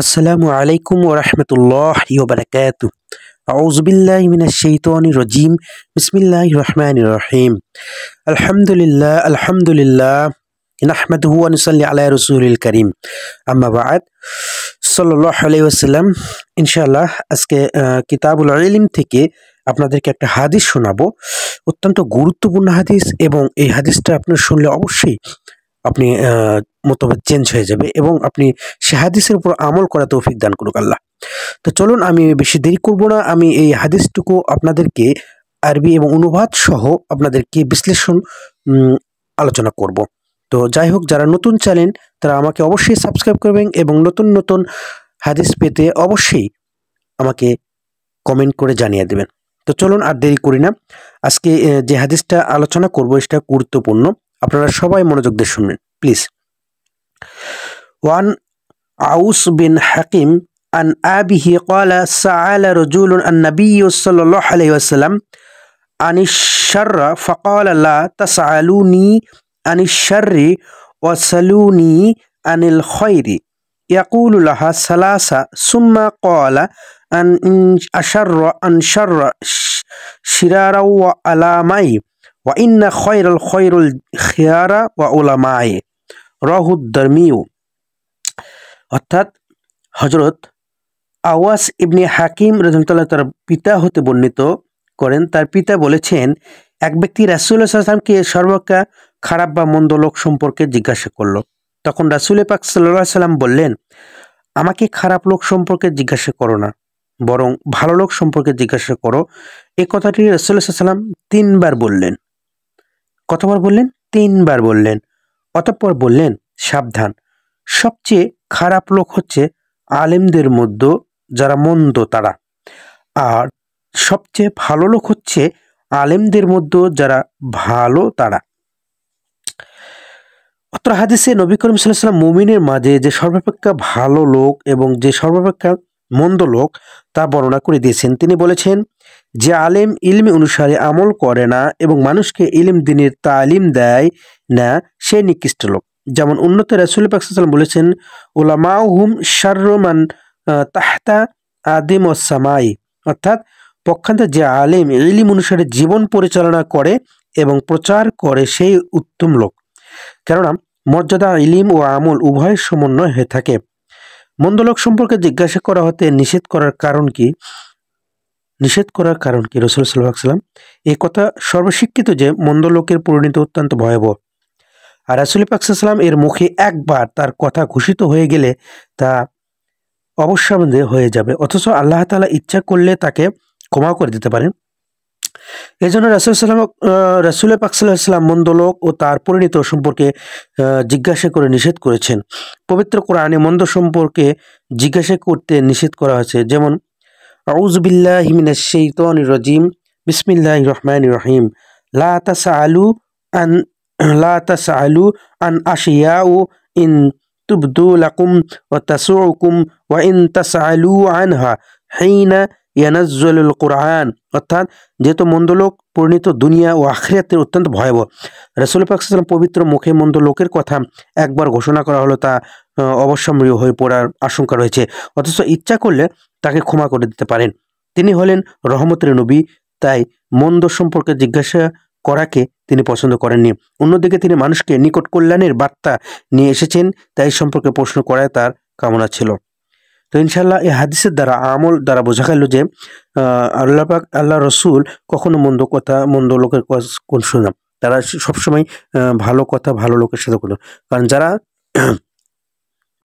আসসালামু আলাইকুম ওয়া রাহমাতুল্লাহি ওয়া বারাকাতুহু। আউযু বিল্লাহি মিনাশ শাইতানির রাজীম। বিসমিল্লাহির রহমানির রহিম। আলহামদুলিল্লাহ নাহমাদুহু ওয়া নুসাল্লি আলা রাসূলিল কারীম। আম্মা বা'দ। সাল্লাল্লাহু আলাইহি ওয়াসাল্লাম। ইনশাআল্লাহ আজকে কিতাবুল ইলম থেকে আপনাদেরকে একটা হাদিস শোনাবো। অত্যন্ত গুরুত্বপূর্ণ হাদিস এবং এই হাদিসটা আপনার শুনলে অবশ্যই আপনি মতবাদ চেঞ্জ হয়ে যাবে এবং আপনি সে হাদিসের উপর আমল করা তৌফিক দান করুক আল্লাহ। তো চলুন আমি বেশি দেরি করব না, আমি এই হাদিসটুকু আপনাদেরকে আরবি এবং অনুবাদ সহ আপনাদেরকে বিশ্লেষণ আলোচনা করব। তো যাই হোক, যারা নতুন চ্যানেল তারা আমাকে অবশ্যই সাবস্ক্রাইব করবেন এবং নতুন নতুন হাদিস পেতে অবশ্যই আমাকে কমেন্ট করে জানিয়ে দেবেন। তো চলুন আর দেরি করি না, আজকে যে হাদিসটা আলোচনা করব এটা গুরুত্বপূর্ণ, আপনারা সবাই মনোযোগ দিয়ে শুনবেন প্লিজ। ওয়ান আউস বিন হাকিম আন আবিহি ক্বালা সাআলা রাজুলুন আন-নবিয়্য সাল্লাল্লাহু আলাইহি ওয়াসাল্লাম আনিশ শাররা ফাকালা লা তাসআলুনি আনিশ শাররি ওয়াসালুনি আনিল খায়রি ইয়াকুলু লাহা সালাসা সুম্মা ক্বালা আন আশাররা আন শাররা শিরারা ওয়া আলামাই ওয়া ইন্না খায়রাল খায়রুল খিয়ারা ওয়া উলামাই রাহু দারমিউ। অর্থাৎ হযরত আওয়াস ইবনে হাকিম রাদিয়াল্লাহু তার পিতা হতে বর্ণিত করেন, তার পিতা বলেছেন, এক ব্যক্তি রাসূলুল্লাহ সাল্লাল্লাহু আলাইহি ওয়াসাল্লামকে সর্বাপেক্ষা খারাপ বা মন্দ লোক সম্পর্কে জিজ্ঞাসা করলো। তখন রাসূল পাক সাল্লাল্লাহু আলাইহি ওয়াসাল্লাম বললেন, আমাকে খারাপ লোক সম্পর্কে জিজ্ঞাসা করো না, বরং ভালো লোক সম্পর্কে জিজ্ঞাসা করো। এই কথাটি রাসূলুল্লাহ সাল্লাল্লাহু আলাইহি ওয়াসাল্লাম 3 বার বললেন। কতবার বললেন? 3 বার বললেন। অতঃপর বললেন, সাবধান, সবচেয়ে খারাপ লোক হচ্ছে আলেমদের মধ্যে যারা মন্দ তারা, আর সবচেয়ে ভালো লোক হচ্ছে আলেমদের মধ্যে যারা ভালো তারা। অত্র হাদিসে নবী করিম সাল্লাল্লাহু আলাইহি ওয়াসাল্লাম মুমিনের মাঝে যে সর্বাপেক্ষা ভালো লোক এবং যে সর্বাপেক্ষা মন্দ লোক তা বর্ণনা করে দিয়েছেন। তিনি বলেছেন, যে আলেম ইলমি অনুসারে আমল করে না এবং মানুষকে ইলম দ্বীনের তালিম দেয় না, সে নিকৃষ্ট লোক। যেমন উন্নত রাসূল পাক সাল্লাল্লাহু আলাইহি ওয়াসাল্লাম বলেছেন, উলামাউহুম শাররু মান তাহতা আদিম ওয়াস সামাই। অর্থাৎ পক্ষান্তরে যে আলেম ইলম অনুসারে জীবন পরিচালনা করে এবং প্রচার করে সেই উত্তম লোক, কেননা মর্যাদা ইলিম ও আমল উভয়ের সমন্বয় হয়ে থাকে। মন্দ লোক সম্পর্কে জিজ্ঞাসা করা হতে নিষেধ করার কারণ কি? রাসূল সাল্লাল্লাহু আলাইহি ওয়াসাল্লাম এই কথা সর্বস্বীকৃত যে মন্দ লোকের পরিণতি অত্যন্ত ভয়াবহ, আর রাসূল পাক সাল্লাল্লাহু আলাইহি ওয়াসাল্লাম এর মুখে একবার তার কথা ঘোষিত হয়ে গেলে তা অবশ্যই হয়ে যাবে, অথচ আল্লাহ তাআলা ইচ্ছা করলে তাকে ক্ষমা করে দিতে পারেন। এই জন্য রাসূল পাক সাল্লাল্লাহু আলাইহি ওয়াসাল্লাম মন্দ লোক ও তার পরিণতি সম্পর্কে জিজ্ঞাসা করে নিষেধ করেছেন। পবিত্র কোরআনে মন্দ সম্পর্কে জিজ্ঞাসা করতে নিষেধ করা হয়েছে, যেমন আউযু বিল্লাহি মিনাশ শাইতানির রাজীম। বিসমিল্লাহির রহমানির রহিম। লা তাসআলু আন আশিয়াউ ইন তুবদু লাকুম ওয়া তাসউকুম ওয়া ইন তাসআলু আনহা হিনা ইয়ানাজ্জালুল কুরআন। অর্থাৎ যেহেতু মন্দ লোক পরিণত দুনিয়া ও আখিরাতের অত্যন্ত ভয়াবহ, রাসূল পাক সাল্লাল্লাহু আলাইহি ওয়াসাল্লাম পবিত্র মুখে মন্দ লোকের কথা একবার ঘোষণা করা হলো তা অবশ্যম্ভাবী হয়ে পড়ার আশঙ্কা রয়েছে, অথচ ইচ্ছা করলে তাকে ক্ষমা করে দিতে পারেন। তিনি হলেন রহমতের নবী, তাই মন্দ সম্পর্কে জিজ্ঞাসা করাকে তিনি পছন্দ করেননি। অন্যদিকে তিনি মানুষকে নিকট কল্যাণের বার্তা নিয়ে এসেছেন, তাই সম্পর্কে প্রশ্ন করায় তার কামনা ছিল। তো ইনশাআল্লাহ এই হাদিসের দ্বারা আমল দ্বারা বোঝা গেল যে আল্লাহ রসুল কখনো মন্দ কথা মন্দ লোকের কোন শোনা, তারা সবসময় ভালো কথা ভালো লোকের সাথে করল, কারণ যারা